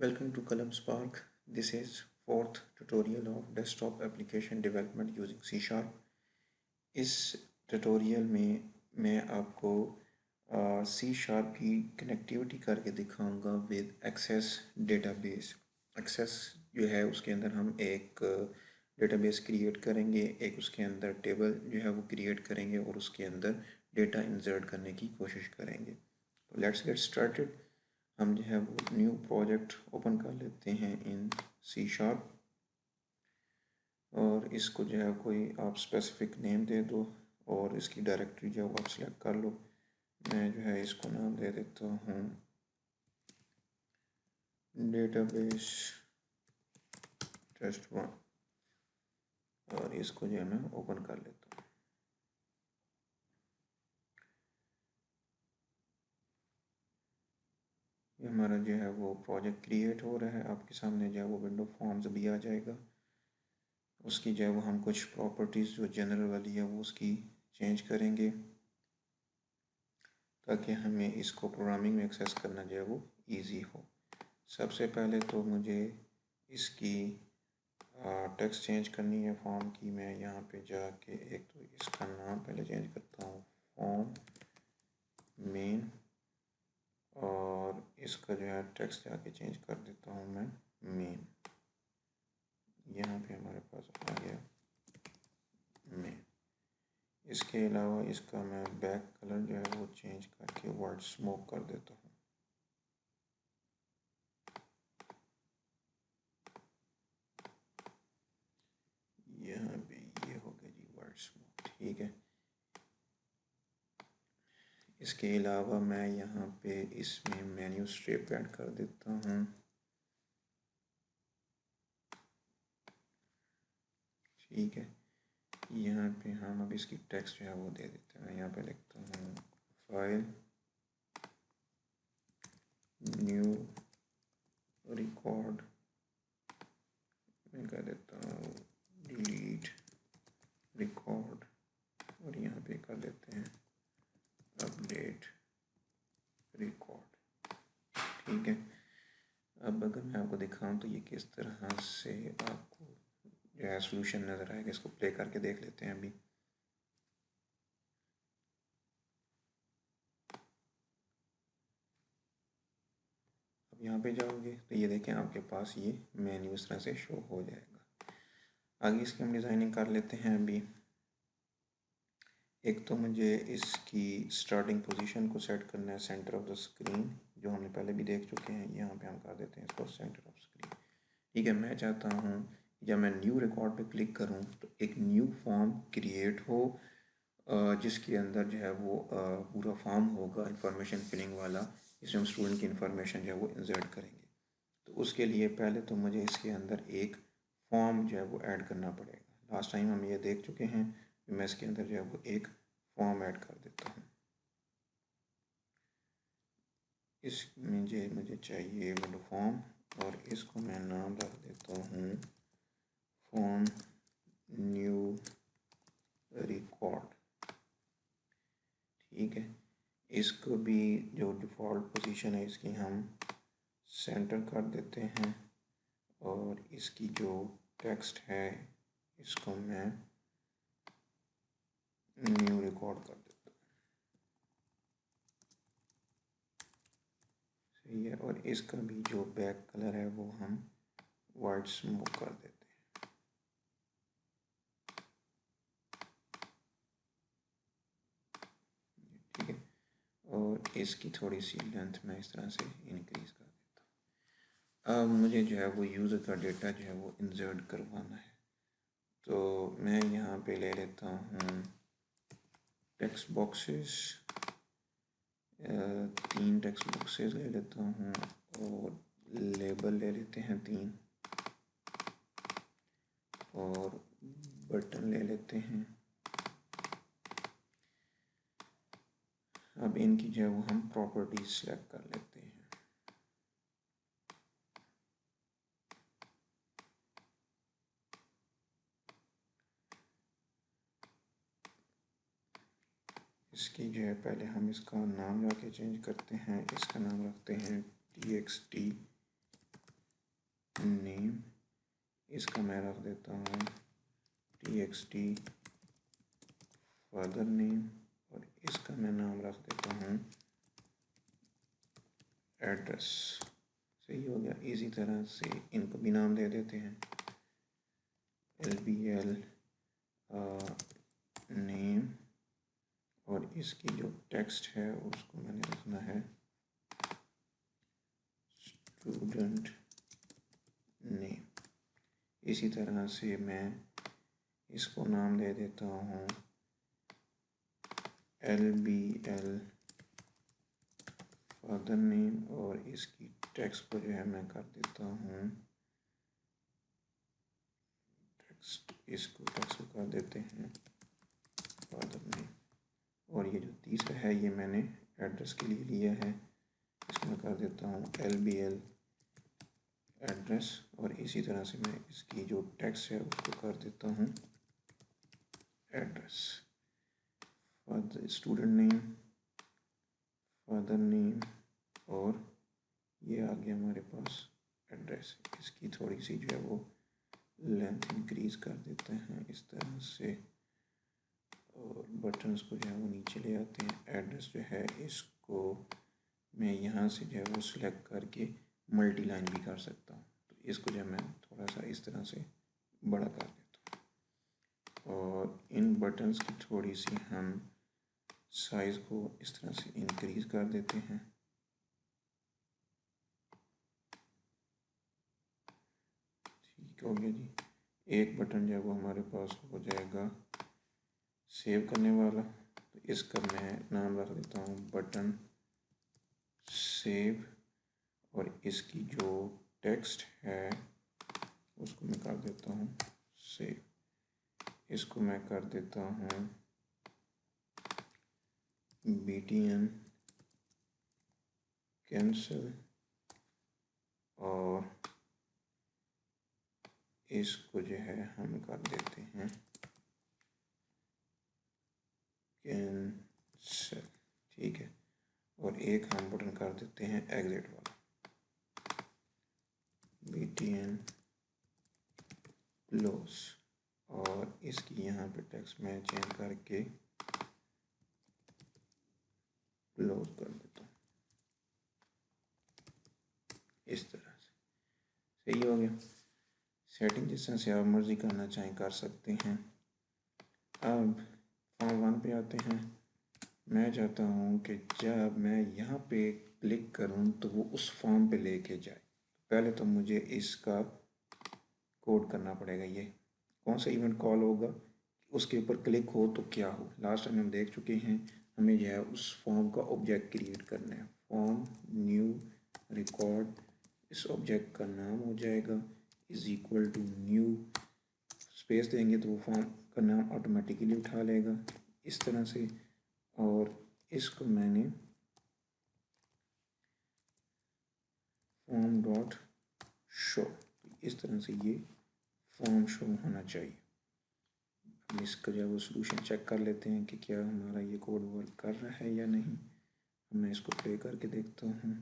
Welcome to Column Spark. This is fourth tutorial of desktop application development using C Sharp. इस tutorial में मैं आपको C Sharp की connectivity करके दिखाऊंगा विद एक्सेस डेटाबेस। एक्सेस जो है उसके अंदर हम एक डेटाबेस क्रिएट करेंगे, एक उसके अंदर टेबल जो है वो क्रिएट करेंगे और उसके अंदर डेटा इंसर्ट करने की कोशिश करेंगे। तो लेट्स गेट स्टार्टेड। हम जो है वो न्यू प्रोजेक्ट ओपन कर लेते हैं इन सी शार्प और इसको जो है कोई आप स्पेसिफिक नेम दे दो और इसकी डायरेक्टरी जो है वो आप सेलेक्ट कर लो। मैं जो है इसको नाम दे देता हूँ डेटाबेस टेस्ट वन और इसको जो है मैं ओपन कर लेता हूँ। ये हमारा जो है वो प्रोजेक्ट क्रिएट हो रहा है। आपके सामने जो है वो विंडो फॉर्म्स भी आ जाएगा। उसकी जो है वो हम कुछ प्रॉपर्टीज़ जो जनरल वाली है वो उसकी चेंज करेंगे ताकि हमें इसको प्रोग्रामिंग में एक्सेस करना जो है वो इजी हो। सबसे पहले तो मुझे इसकी टेक्स्ट चेंज करनी है फॉर्म की। मैं यहाँ पे जाके एक तो इसका नाम पहले चेंज करता हूँ फॉर्म मेन और इसका जो है टेक्स्ट जाके चेंज कर देता हूँ मैं मेन। यहाँ पे हमारे पास आ गया मेन। इसके अलावा इसका मैं बैक कलर जो है वो चेंज करके वाइट स्मोक कर देता हूँ। यहाँ पे ये हो गया जी वाइट स्मोक, ठीक है। इसके अलावा मैं यहाँ पे इसमें मेन्यू स्ट्रिप ऐड कर देता हूँ, ठीक है। यहाँ पे हम अब इसकी टेक्स्ट जो है वो दे देते हैं। मैं यहाँ पे लिखता हूँ फाइल न्यू रिकॉर्ड, मैं कर देता हूँ डिलीट रिकॉर्ड और यहाँ पे कर देते हैं अपडेट रिकॉर्ड, ठीक है। अब अगर मैं आपको दिखाऊं तो ये किस तरह से आपको जो है सोल्यूशन नज़र आएगा। इसको प्ले करके देख लेते हैं अभी। अब यहाँ पे जाओगे तो ये देखें आपके पास ये मेन्यू इस तरह से शो हो जाएगा। आगे इसकी हम डिज़ाइनिंग कर लेते हैं अभी। एक तो मुझे इसकी स्टार्टिंग पोजीशन को सेट करना है सेंटर ऑफ द स्क्रीन, जो हमने पहले भी देख चुके हैं। यहाँ पे हम कर देते हैं इसको सेंटर ऑफ स्क्रीन, ठीक है। मैं चाहता हूँ जब मैं न्यू रिकॉर्ड पे क्लिक करूँ तो एक न्यू फॉर्म क्रिएट हो जिसके अंदर जो है वो पूरा फॉर्म होगा इंफॉर्मेशन फिलिंग वाला। इसमें हम स्टूडेंट की इंफॉर्मेशन जो है वो इंसर्ट करेंगे। तो उसके लिए पहले तो मुझे इसके अंदर एक फॉर्म जो है वो ऐड करना पड़ेगा। लास्ट टाइम हम ये देख चुके हैं। मैं इसके अंदर जो है वो एक फॉर्म ऐड कर देता हूँ। इसमें मुझे चाहिए विंडो फॉर्म और इसको मैं नाम रख देता हूँ फॉर्म न्यू रिकॉर्ड, ठीक है। इसको भी जो डिफ़ॉल्ट पोजीशन है इसकी हम सेंटर कर देते हैं और इसकी जो टेक्स्ट है इसको मैं न्यू रिकॉर्ड कर देता हूँ, सही है। और इसका भी जो बैक कलर है वो हम वाइट स्मोक कर देते हैं, ठीक है। और इसकी थोड़ी सी लेंथ मैं इस तरह से इंक्रीज़ कर देता हूँ। अब मुझे जो है वो यूज़र का डेटा जो है वो इंसर्ट करवाना है। तो मैं यहाँ पे ले लेता हूँ टेक्स्ट बॉक्सेस, 3 टेक्स्ट बॉक्सेस ले लेता हूँ और लेबल ले लेते हैं 3 और बटन ले लेते हैं। अब इनकी जो है वो हम प्रॉपर्टीज सेलेक्ट कर लेते हैं। इसकी जो है पहले हम इसका नाम जाके चेंज करते हैं। इसका नाम रखते हैं txt नेम। इसका मैं रख देता हूँ txt फादर नेम और इसका मैं नाम रख देता हूँ एड्रेस। सही हो गया। इसी तरह से इनको भी नाम दे देते हैं lbl नेम और इसकी जो टेक्स्ट है उसको मैंने रखना है स्टूडेंट नेम। इसी तरह से मैं इसको नाम दे देता हूँ lbl फादर नेम और इसकी टेक्स्ट को जो है मैं कर देता हूँ इसको टेक्स्ट को कर देते हैं फादर नेम। और ये जो तीसरा है ये मैंने एड्रेस के लिए लिया है, इसको मैं कर देता हूँ lbl एड्रेस और इसी तरह से मैं इसकी जो टेक्स्ट है उसको कर देता हूँ address. Father student name father name और ये आ गया हमारे पास एड्रेस। इसकी थोड़ी सी जो है वो लेंथ इंक्रीज़ कर देते हैं इस तरह से और बटन्स को जो है वो नीचे ले आते हैं। एड्रेस जो है इसको मैं यहाँ से जो है वो सिलेक्ट करके मल्टी लाइन भी कर सकता हूँ। तो इसको जो है मैं थोड़ा सा इस तरह से बड़ा कर देता हूँ और इन बटन्स की थोड़ी सी हम साइज़ को इस तरह से इंक्रीज़ कर देते हैं। ठीक हो गया जी। एक बटन जो है वो हमारे पास हो जाएगा सेव करने वाला, तो इसका मैं नाम रख देता हूँ बटन सेव और इसकी जो टेक्स्ट है उसको मैं कर देता हूँ सेव। इसको मैं कर देता हूँ btn कैंसिल और इसको जो है हम कर देते हैं कैंसिल। ठीक है। और एक हम बटन कर देते हैं एग्जिट वाला btn क्लोज और इसकी यहाँ पे टेक्स्ट मैं चेंज करके क्लोज कर देता हूँ इस तरह से। सही हो गया। सेटिंग जिस तरह से आप मर्ज़ी करना चाहें कर सकते हैं। अब फॉर्म 1 पे आते हैं। मैं चाहता हूँ कि जब मैं यहाँ पे क्लिक करूँ तो वो उस फॉर्म पे लेके जाए। पहले तो मुझे इसका कोड करना पड़ेगा। ये कौन सा इवेंट कॉल होगा, उसके ऊपर क्लिक हो तो क्या हो। लास्ट टाइम हम देख चुके हैं। हमें जो है उस फॉर्म का ऑब्जेक्ट क्रिएट करना है। फॉर्म न्यू रिकॉर्ड, इस ऑब्जेक्ट का नाम हो जाएगा is equal to new, space देंगे तो वो फॉर्म का नाम ऑटोमेटिकली उठा लेगा इस तरह से। और इसको मैंने फॉर्म डॉट शो, इस तरह से ये फॉर्म शो होना चाहिए। हम इसका जो है वो सोल्यूशन चेक कर लेते हैं कि क्या हमारा ये कोड वर्क कर रहा है या नहीं। मैं इसको प्ले करके देखता हूँ।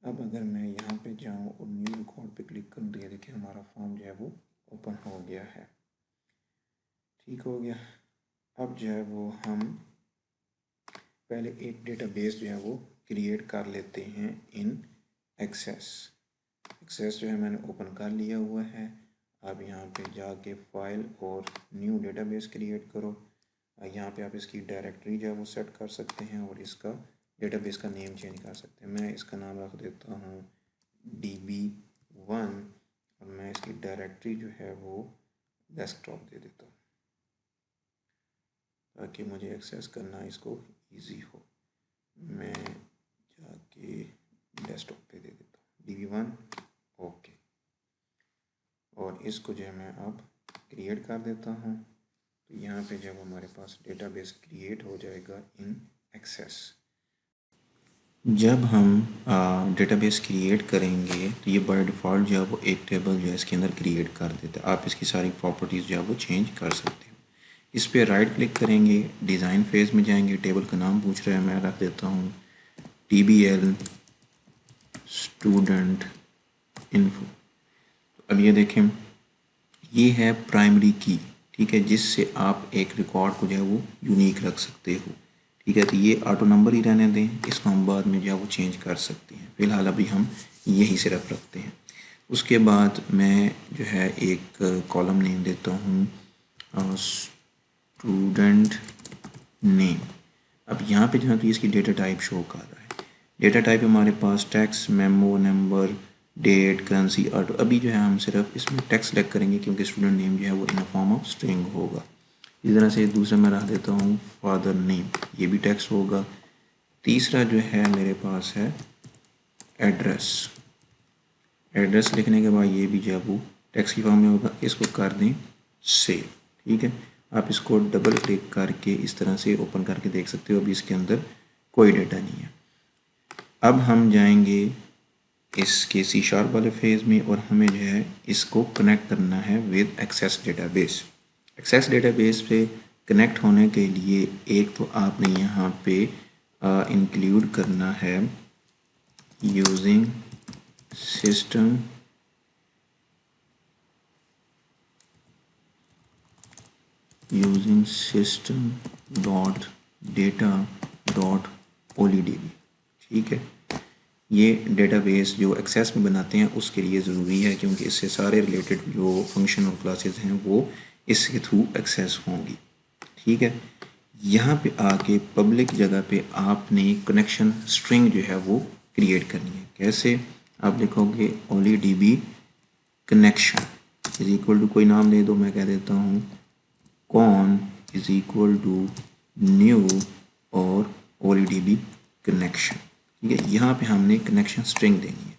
अब अगर मैं यहाँ पे जाऊँ और न्यू रिकॉर्ड पे क्लिक करूँ तो ये देखिए हमारा फॉर्म जो है वो ओपन हो गया है। ठीक हो गया। अब जो है वो हम पहले एक डेटाबेस जो है वो क्रिएट कर लेते हैं इन एक्सेस। एक्सेस जो है मैंने ओपन कर लिया हुआ है। अब यहाँ पे जाके फाइल और न्यू डेटाबेस क्रिएट करो। यहाँ पे आप इसकी डायरेक्टरी जो है वो सेट कर सकते हैं और इसका डेटाबेस का नेम चेंज कर सकते हैं। मैं इसका नाम रख देता हूँ db1 और मैं इसकी डायरेक्टरी जो है वो डेस्कटॉप दे देता हूँ ताकि मुझे एक्सेस करना इसको इजी हो। मैं जाके डेस्कटॉप पे दे देता हूँ db1 ओके। और इसको जो है मैं अब क्रिएट कर देता हूँ। तो यहाँ पे जब हमारे पास डेटाबेस क्रिएट हो जाएगा इन एक्सेस। जब हम डेटाबेस क्रिएट करेंगे तो ये बाय डिफ़ॉल्ट जो है वो एक टेबल जो है इसके अंदर क्रिएट कर देता है। आप इसकी सारी प्रॉपर्टीज़ जो है वो चेंज कर सकते हो। इस पर राइट क्लिक करेंगे, डिज़ाइन फेज में जाएंगे, टेबल का नाम पूछ रहा है, मैं रख देता हूँ TBL स्टूडेंट इन्फो। अब ये देखें, ये है प्राइमरी की, ठीक है, जिससे आप एक रिकॉर्ड को जो है वो यूनिक रख सकते हो, ठीक है। तो ये ऑटो नंबर ही रहने दें, इसको हम बाद में जो है वो चेंज कर सकते हैं, फ़िलहाल अभी हम यही सिर्फ रखते हैं। उसके बाद मैं जो है एक कॉलम नेम देता हूँ स्टूडेंट नेम। अब यहाँ पे जो है तो इसकी डेटा टाइप शो कर रहा है। डेटा टाइप हमारे पास text, memo, number, date, currency, auto. अभी जो है हम सिर्फ इसमें टेक्स्ट सेलेक्ट करेंगे क्योंकि स्टूडेंट नेम जो है वो इन फॉर्म ऑफ स्ट्रिंग होगा। इस तरह से दूसरा मैं रख देता हूँ फादर नेम, ये भी टेक्स्ट होगा। तीसरा जो है मेरे पास है एड्रेस। एड्रेस लिखने के बाद ये भी जो है वो टेक्स्ट की फॉर्म में होगा, इसको कर दें सेव, ठीक है। आप इसको डबल क्लिक करके इस तरह से ओपन करके देख सकते हो, अभी इसके अंदर कोई डेटा नहीं है। अब हम जाएंगे इसके C# वाले फेज़ में और हमें जो है इसको कनेक्ट करना है with access database. Access database पे कनेक्ट होने के लिए एक तो आपने यहाँ पे इंक्लूड करना है using system dot data dot OLEDB, ठीक है। ये डेटाबेस जो एक्सेस में बनाते हैं उसके लिए ज़रूरी है क्योंकि इससे सारे रिलेटेड जो फंक्शन और क्लासेस हैं वो इसके थ्रू एक्सेस होंगी, ठीक है। यहाँ पे आके पब्लिक जगह पे आपने कनेक्शन स्ट्रिंग जो है वो क्रिएट करनी है। कैसे? आप लिखोगे OLEDB connection is equal to, कोई नाम दे दो, मैं कह देता हूँ con is equal to new और OLEDB कनेक्शन, ठीक है। यहाँ पे हमने कनेक्शन स्ट्रिंग देनी है।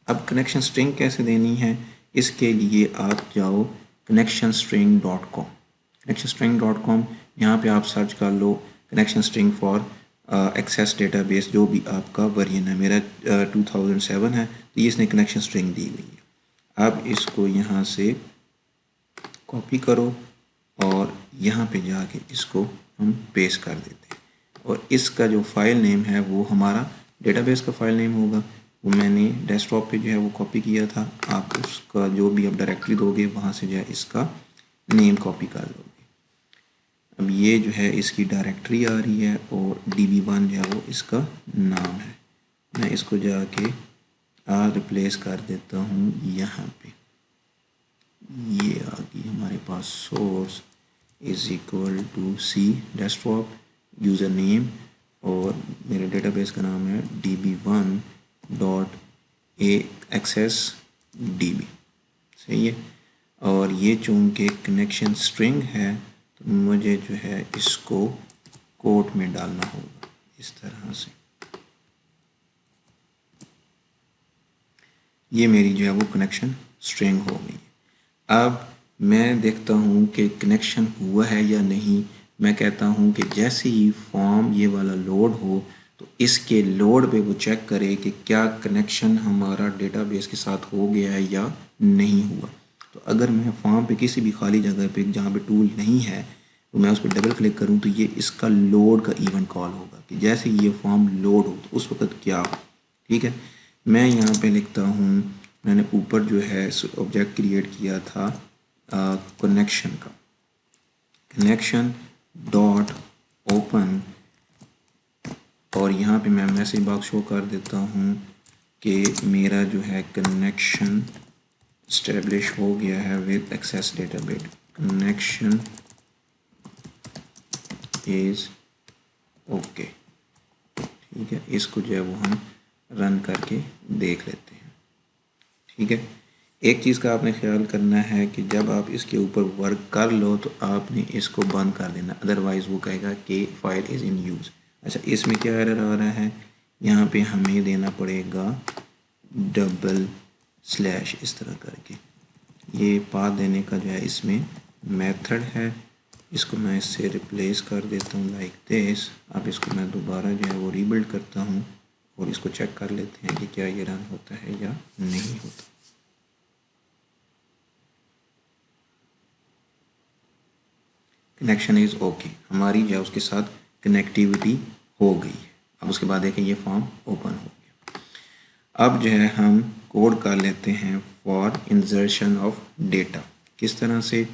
अब कनेक्शन स्ट्रिंग कैसे देनी है, इसके लिए आप जाओ connectionstring.com। connectionstring.com यहाँ पे आप सर्च कर लो connection string for access database, जो भी आपका वर्जन है। मेरा 2007 है, तो ये इसने कनेक्शन स्ट्रिंग दी हुई है। अब इसको यहाँ से कॉपी करो और यहाँ पे जाके इसको हम पेस्ट कर देते हैं और इसका जो फाइल नेम है वो हमारा डेटाबेस का फाइल नेम होगा। वो मैंने डेस्कटॉप पे जो है वो कॉपी किया था, आप उसका जो भी आप डायरेक्टरी दोगे वहाँ से जो है इसका नेम कॉपी कर लोगे। अब ये जो है इसकी डायरेक्टरी आ रही है और DB1 जो है वो इसका नाम है। मैं इसको जाके रिप्लेस कर देता हूँ यहाँ पे। ये आ गई हमारे पास source is equal to C desktop user name और मेरे डेटाबेस का नाम है DB1 डॉट access DB, सही है। और ये चूँकि कनेक्शन स्ट्रिंग है तो मुझे जो है इसको कोट में डालना होगा इस तरह से। ये मेरी जो है वो कनेक्शन स्ट्रिंग हो गई। अब मैं देखता हूँ कि कनेक्शन हुआ है या नहीं। मैं कहता हूँ कि जैसे ही फॉर्म ये वाला लोड हो तो इसके लोड पे वो चेक करे कि क्या कनेक्शन हमारा डेटाबेस के साथ हो गया है या नहीं हुआ। तो अगर मैं फॉर्म पे किसी भी खाली जगह पे जहाँ पे टूल नहीं है तो मैं उस पर डबल क्लिक करूँ तो ये इसका लोड का इवेंट कॉल होगा कि जैसे ये फॉर्म लोड हो तो उस वक्त क्या हो, ठीक है। मैं यहाँ पे लिखता हूँ, मैंने ऊपर जो है ऑब्जेक्ट क्रिएट किया था कनेक्शन का, कनेक्शन डॉट ओपन, और यहाँ पे मैं मैसेज बॉक्स शो कर देता हूँ कि मेरा जो है कनेक्शन स्टेब्लिश हो गया है with access database. Connection is okay, ठीक है। इसको जो है वो हम रन करके देख लेते हैं, ठीक है। एक चीज़ का आपने ख्याल करना है कि जब आप इसके ऊपर वर्क कर लो तो आपने इसको बंद कर देना, अदरवाइज़ वो कहेगा कि फाइल इज़ इन यूज़। अच्छा, इसमें क्या एरर आ रहा है, यहाँ पे हमें देना पड़ेगा डबल स्लैश इस तरह करके। ये पाथ देने का जो है इसमें मेथड है, इसको मैं इससे रिप्लेस कर देता हूँ लाइक दिस। अब इसको मैं दोबारा जो है वो रीबिल्ड करता हूँ और इसको चेक कर लेते हैं कि क्या ये रन होता है या नहीं होता। कनेक्शन इज़ ओके, हमारी जो है उसके साथ कनेक्टिविटी हो गई। अब उसके बाद देखें ये फॉर्म ओपन हो गया। अब जो है हम कोड कर लेते हैं फॉर इंसर्शन ऑफ डेटा। किस तरह से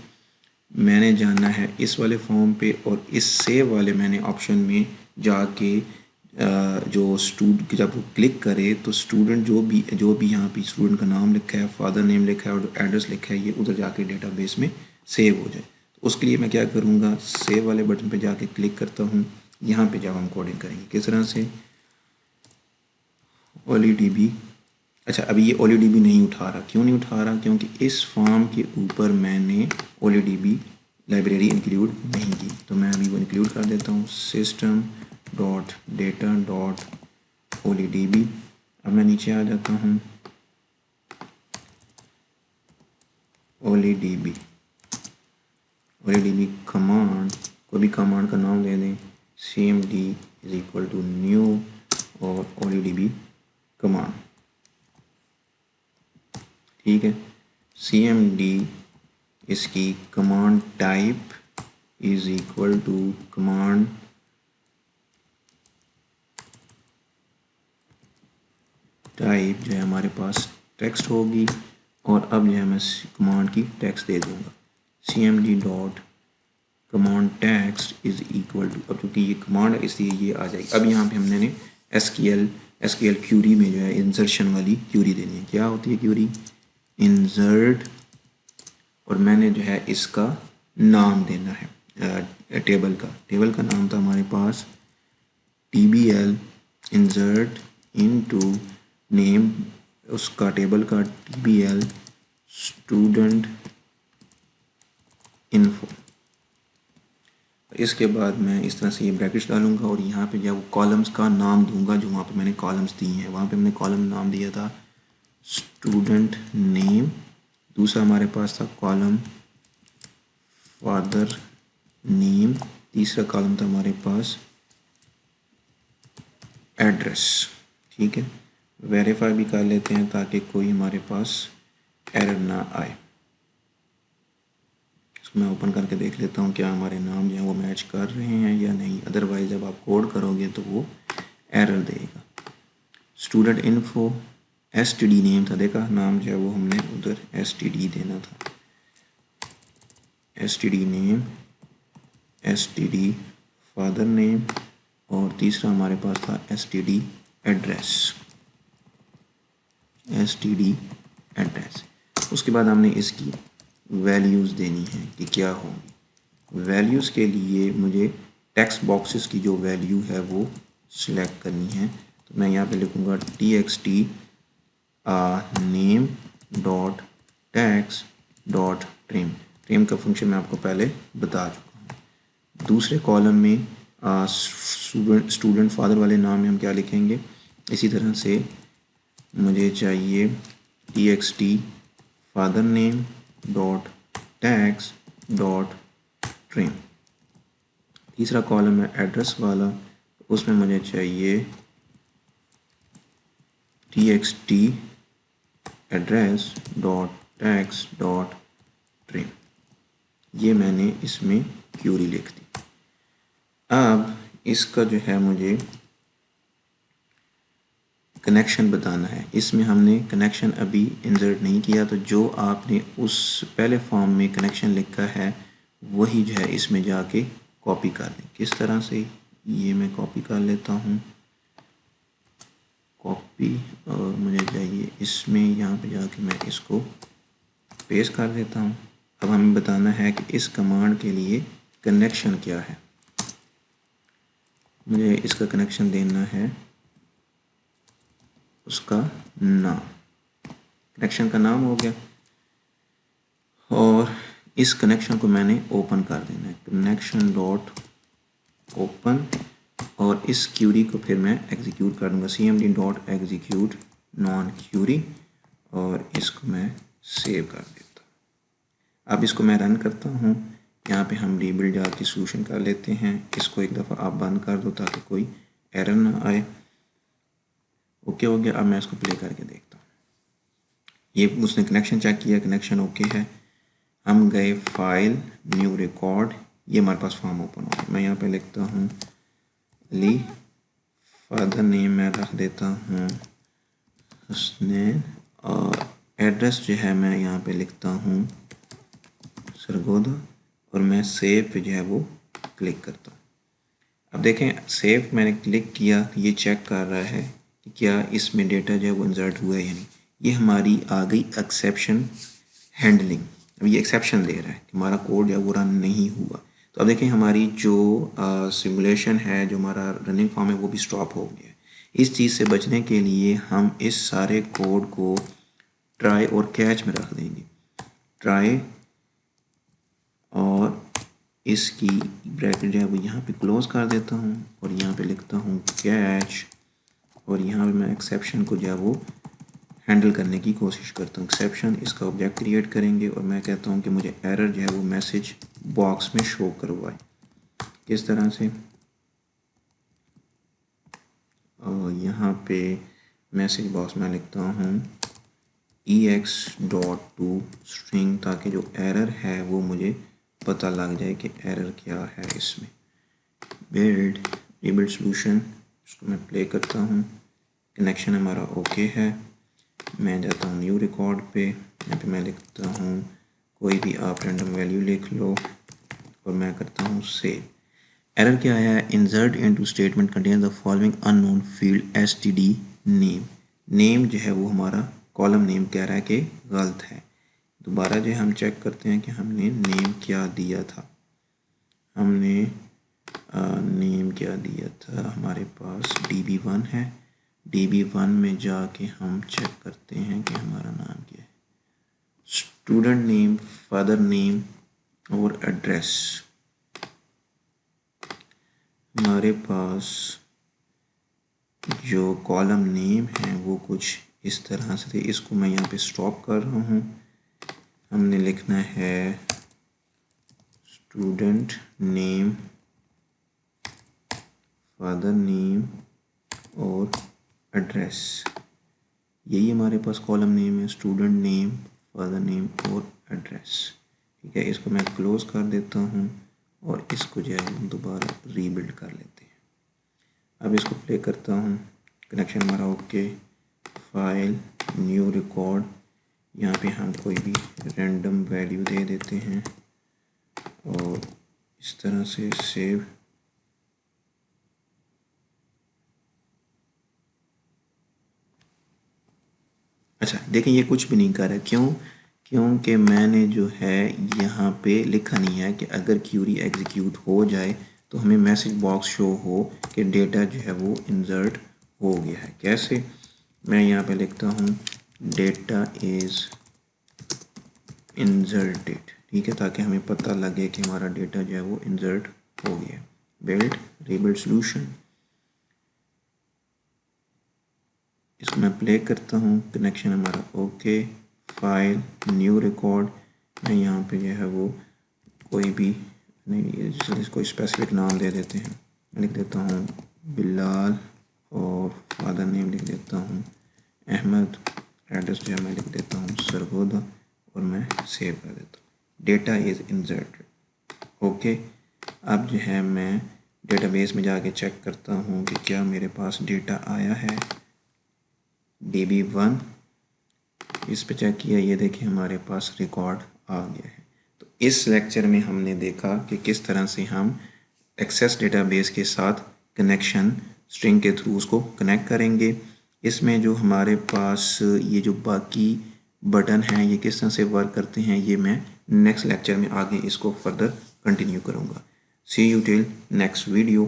मैंने जाना है इस वाले फॉर्म पे और इस सेव वाले मैंने ऑप्शन में जाके जो स्टूडेंट जब वो क्लिक करे तो स्टूडेंट जो भी यहाँ पे स्टूडेंट का नाम लिखा है, फादर नेम लिखा है और एड्रेस लिखा है, ये उधर जाके डेटाबेस में सेव हो जाए। तो उसके लिए मैं क्या करूँगा, सेव वाले बटन पे जाके क्लिक करता हूँ। यहाँ पे जब हम कोडिंग करेंगे किस तरह से OLEDB। अच्छा, अभी ये OLEDB नहीं उठा रहा, क्यों नहीं उठा रहा, क्योंकि इस फॉर्म के ऊपर मैंने OLEDB लाइब्रेरी इंक्लूड नहीं की। तो मैं अभी वो इंक्लूड कर देता हूँ, system dot data dot OLEDB। अब मैं नीचे आ जाता हूँ, OLEDB कमांड, कोई भी कमांड का नाम दे दें, cmd is equal to new और OLEDB कमांड, ठीक है। cmd इसकी command type is equal to command type जो है हमारे पास टेक्स्ट होगी। और अब जो है मैं कमांड की टेक्स्ट दे दूंगा, cmd dot command text is equal to, अब क्योंकि ये कमांड है इसलिए ये आ जाएगी। अब यहाँ पे हमने एसक्यूएल क्यूरी में जो है इंसर्शन वाली क्यूरी देनी है। क्या होती है क्यूरी, इंसर्ट, और मैंने जो है इसका नाम देना है टेबल का नाम था हमारे पास tbl इंसर्ट इनटू नेम, उसका टेबल का tbl स्टूडेंट इन्फो। इसके बाद मैं इस तरह से ये ब्रैकेट्स डालूंगा और यहाँ पे जब कॉलम्स का नाम दूंगा, जो वहाँ पे मैंने कॉलम्स दिए हैं वहाँ पे मैंने कॉलम नाम दिया था स्टूडेंट नेम, दूसरा हमारे पास था कॉलम फादर नेम, तीसरा कॉलम था हमारे पास एड्रेस, ठीक है। वेरीफाई भी कर लेते हैं ताकि कोई हमारे पास एरर ना आए। इसको मैं ओपन करके देख लेता हूँ क्या हमारे नाम जो है वो मैच कर रहे हैं या नहीं, अदरवाइज जब आप कोड करोगे तो वो एरर देगा। स्टूडेंट इन्फो STD नेम था, देखा नाम जो है वो हमने उधर STD देना था, STD name, STD father name, और तीसरा हमारे पास था STD एड्रेस, STD एड्रेस। उसके बाद हमने इसकी वैल्यूज़ देनी है कि क्या होंगी। वैल्यूज़ के लिए मुझे टेक्स्ट बॉक्सेस की जो वैल्यू है वो सिलेक्ट करनी है। तो मैं यहाँ पे लिखूँगा txt name dot text dot trim. Trim का फंक्शन मैं आपको पहले बता चुका हूँ। दूसरे कॉलम में स्टूडेंट फादर वाले नाम में हम क्या लिखेंगे, इसी तरह से मुझे चाहिए txt father name dot text dot trim. तीसरा कॉलम है एड्रेस वाला, उसमें मुझे चाहिए txt address dot text dot trim. ये मैंने इसमें क्यूरी लिख दी। अब इसका जो है मुझे कनेक्शन बताना है। इसमें हमने कनेक्शन अभी इंसर्ट नहीं किया, तो जो आपने उस पहले फॉर्म में कनेक्शन लिखा है वही जो है इसमें जाके कॉपी कर दें। किस तरह से, ये मैं कॉपी कर लेता हूँ, कॉपी, और मुझे चाहिए इसमें यहाँ पे जाके मैं इसको पेस्ट कर देता हूँ। अब हमें बताना है कि इस कमांड के लिए कनेक्शन क्या है। मुझे इसका कनेक्शन देना है उसका नाम, कनेक्शन का नाम हो गया, और इस कनेक्शन को मैंने ओपन कर देना है, कनेक्शन डॉट ओपन, और इस क्यूरी को फिर मैं एग्जीक्यूट कर दूँगा, cmd dot execute non query, और इसको मैं सेव कर देता हूँ। अब इसको मैं रन करता हूँ। यहाँ पे हम रीबिल्ड जार की सोल्यूशन कर लेते हैं। इसको एक दफ़ा आप बंद कर दो ताकि कोई एरर ना आए। ओके हो गया। अब मैं इसको प्ले करके देखता हूँ। ये उसने कनेक्शन चेक किया, कनेक्शन ओके है। हम गए फाइल, न्यू रिकॉर्ड, ये हमारे पास फॉर्म ओपन हो गया। मैं यहाँ पे लिखता हूँ अली, फादर नेम मैं रख देता हूँ हसनैन, और एड्रेस जो है मैं यहाँ पे लिखता हूँ सरगोदा, और मैं सेव पे जो है वो क्लिक करता हूँ। अब देखें सेव मैंने क्लिक किया, ये चेक कर रहा है कि क्या इसमें डेटा जो है वो इंसर्ट हुआ है या नहीं। ये हमारी आ गई एक्सेप्शन हैंडलिंग। अब ये एक्सेप्शन दे रहा है कि हमारा कोड जो है वो रन नहीं हुआ। तो अब देखें हमारी जो सिमुलेशन है, जो हमारा रनिंग फॉर्म है, वो भी स्टॉप हो गया है। इस चीज़ से बचने के लिए हम इस सारे कोड को ट्राई और कैच में रख देंगे। ट्राई और इसकी ब्रैकेट जो है वो यहाँ पे क्लोज कर देता हूँ और यहाँ पे लिखता हूँ कैच, और यहाँ पे मैं एक्सेप्शन को जो है वो हैंडल करने की कोशिश करता हूँ। एक्सेप्शन इसका ऑब्जेक्ट क्रिएट करेंगे और मैं कहता हूँ कि मुझे एरर जो है वो मैसेज बॉक्स में शो करवाए। किस तरह से, और यहाँ पे मैसेज बॉक्स में लिखता हूँ ex.to स्ट्रिंग, ताकि जो एरर है वो मुझे पता लग जाए कि एरर क्या है इसमें। बिल्ड रीबिल्ड सोल्यूशन, इसको मैं प्ले करता हूँ। कनेक्शन हमारा ओके है। मैं जाता हूँ न्यू रिकॉर्ड पे, यहाँ पे मैं लिखता हूँ कोई भी आप रैंडम वैल्यू लिख लो और मैं करता हूँ सेव। एरर क्या आया है, insert into statement contain the following unknown field STD name. Name जो है वो हमारा कॉलम नेम कह रहा है कि गलत है। दोबारा जो हम चेक करते हैं कि हमने नेम क्या दिया था। हमने नेम क्या दिया था, हमारे पास db1 है। db1 में जाके हम चेक करते हैं कि हमारा नाम क्या है। स्टूडेंट नेम, फादर नेम और एड्रेस। हमारे पास जो कॉलम नेम है वो कुछ इस तरह से थे। इसको मैं यहाँ पे स्टॉप कर रहा हूँ। हमने लिखना है स्टूडेंट नेम, फादर नेम और एड्रेस। यही हमारे पास कॉलम नेम है, स्टूडेंट नेम, फादर नेम और एड्रेस। ठीक है, इसको मैं क्लोज कर देता हूँ और इसको जो है दोबारा रीबिल्ड कर लेते हैं। अब इसको प्ले करता हूँ। कनेक्शन हमारा ओके। फाइल, न्यू रिकॉर्ड, यहाँ पे हम कोई भी रैंडम वैल्यू दे देते हैं और इस तरह से सेव। अच्छा देखें ये कुछ भी नहीं कर रहा, क्यों? क्योंकि मैंने जो है यहाँ पे लिखा नहीं है कि अगर क्यूरी एग्जीक्यूट हो जाए तो हमें मैसेज बॉक्स शो हो कि डेटा जो है वो इंसर्ट हो गया है। कैसे? मैं यहाँ पे लिखता हूँ डेटा इज़ इंसर्टेड, ठीक है, ताकि हमें पता लगे कि हमारा डेटा जो है वो इंसर्ट हो गया। बिल्ड रीबिल्ड सोल्यूशन, इसको मैं प्ले करता हूँ। कनेक्शन हमारा ओके। फाइल, न्यू रिकॉर्ड, मैं यहाँ पे जो है वो कोई भी नहीं, इसको स्पेसिफिक नाम दे देते हैं। मैं लिख देता हूँ बिलाल और फादर नेम लिख देता हूँ अहमद। एड्रेस जो है मैं लिख देता हूँ सरगोदा और मैं सेव कर देता हूँ। Data is inserted. ओके, अब जो है मैं डेटाबेस में जाके चेक करता हूँ कि क्या मेरे पास डेटा आया है। db1 इस पे चेक किया, ये देखिए हमारे पास रिकॉर्ड आ गया है। तो इस लेक्चर में हमने देखा कि किस तरह से हम एक्सेस डेटाबेस के साथ कनेक्शन स्ट्रिंग के थ्रू उसको कनेक्ट करेंगे। इसमें जो हमारे पास ये जो बाकी बटन हैं ये किस तरह से वर्क करते हैं, ये मैं नेक्स्ट लेक्चर में आगे इसको फर्दर कंटिन्यू करूँगा। सी यू टिल नेक्स्ट वीडियो।